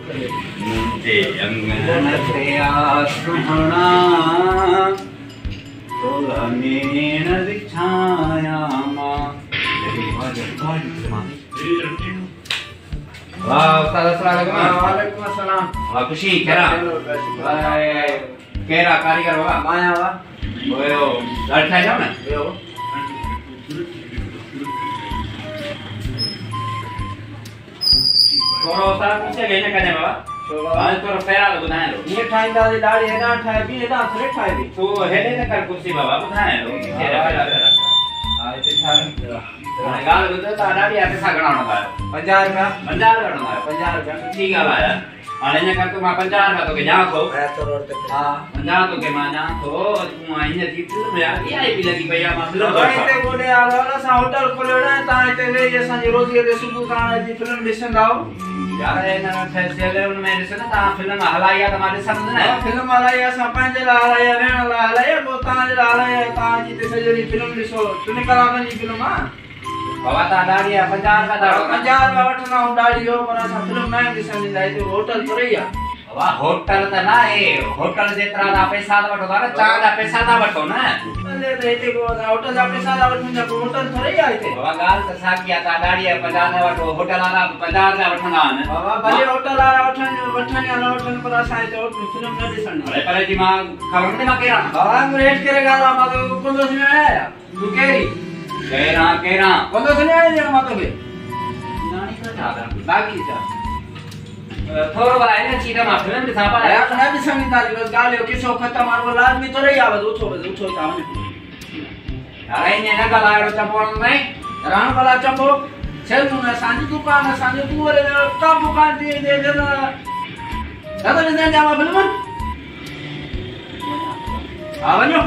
मुझे अंगन तेरा सुहाना तोला नीन दिखाया माँ वाह उस्ताद अस्सलाम वालेकुम अस्सलाम वाह खुशी केरा केरा कारीगर होगा माया वा ओयो लड़का जाओ ना ओयो थोड़ा उस्ताद पीछे गए ना कने बाबा आज तो फेरा तो बुधाए लो ये ठाईंदा दी दाढ़ी है ना ठाई भी ना थरे ठाई भी तो हेले न कर कुर्सी बाबा बुधाए लो फेरा फेरा हां इते था गाल गुजर ता दाढ़ी आते सागणा होना 50 रुपया 50 रुपया 50 रुपया ठीक है भाई आने ने कर तो मैं 50 रुपया तो के जा खो तो रोड पे हां 50 तो के माना तो तू आई ने जीत में यार ये आई भी लगी भैया मतलब इते गोडे आलो ना सा होटल खोलेड़ा ता इते ले जे सा रोजी दे सुबह काना जी फिल्म दिसन दाओ यार ये ना फैसले में दिसन ता फिल्म हलाया तुम्हारे समझ ना फिल्म हलाया सा पंज हलाया ने हलाया वो ताज हलाया ता जी ते सजरी फिल्म दिसो तूने करा बनी फिल्म हां बाबा ता दाढ़ी 50 का दाढ़ो 50 का वठना हूं दाढ़ी हो पर सा फिल्म में दिसन दी जाए तो होटल तो रहिया बाबा होटल त ना ए होटल जेतरा दा पैसा दा वठो ना चा दा पैसा दा वठो ना ले देते को होटल दा पैसा दा वठो ना होटल थोड़ी आइते बाबा गाल त सा किया ता दाढ़ी 50 दा वठो होटल वाला 50 दा वठना न बाबा भले होटल वाला वठन पर सा तो फिल्म न दिसन अरे पर दिमाग खबर में केरा बाबा रेट करे गाला मा को दोस में आया तू केरी केरा कोंदो सुने आने देना मातो के नानी का जादा बाकी जा थोरो बाय ने चीटा मा फिल्म दिसा पा यार ना भी संगीत दाली बस गालियो के सो खत्म मार वो लाज में तो रही आवाज उठो ताने अरे ने ना गलाड़ो चपोल नहीं राण वाला चपो चल तू ना सांजी दुकान तू रे का दुकान दे ना दादा ने जावा फिल्म आवन्यो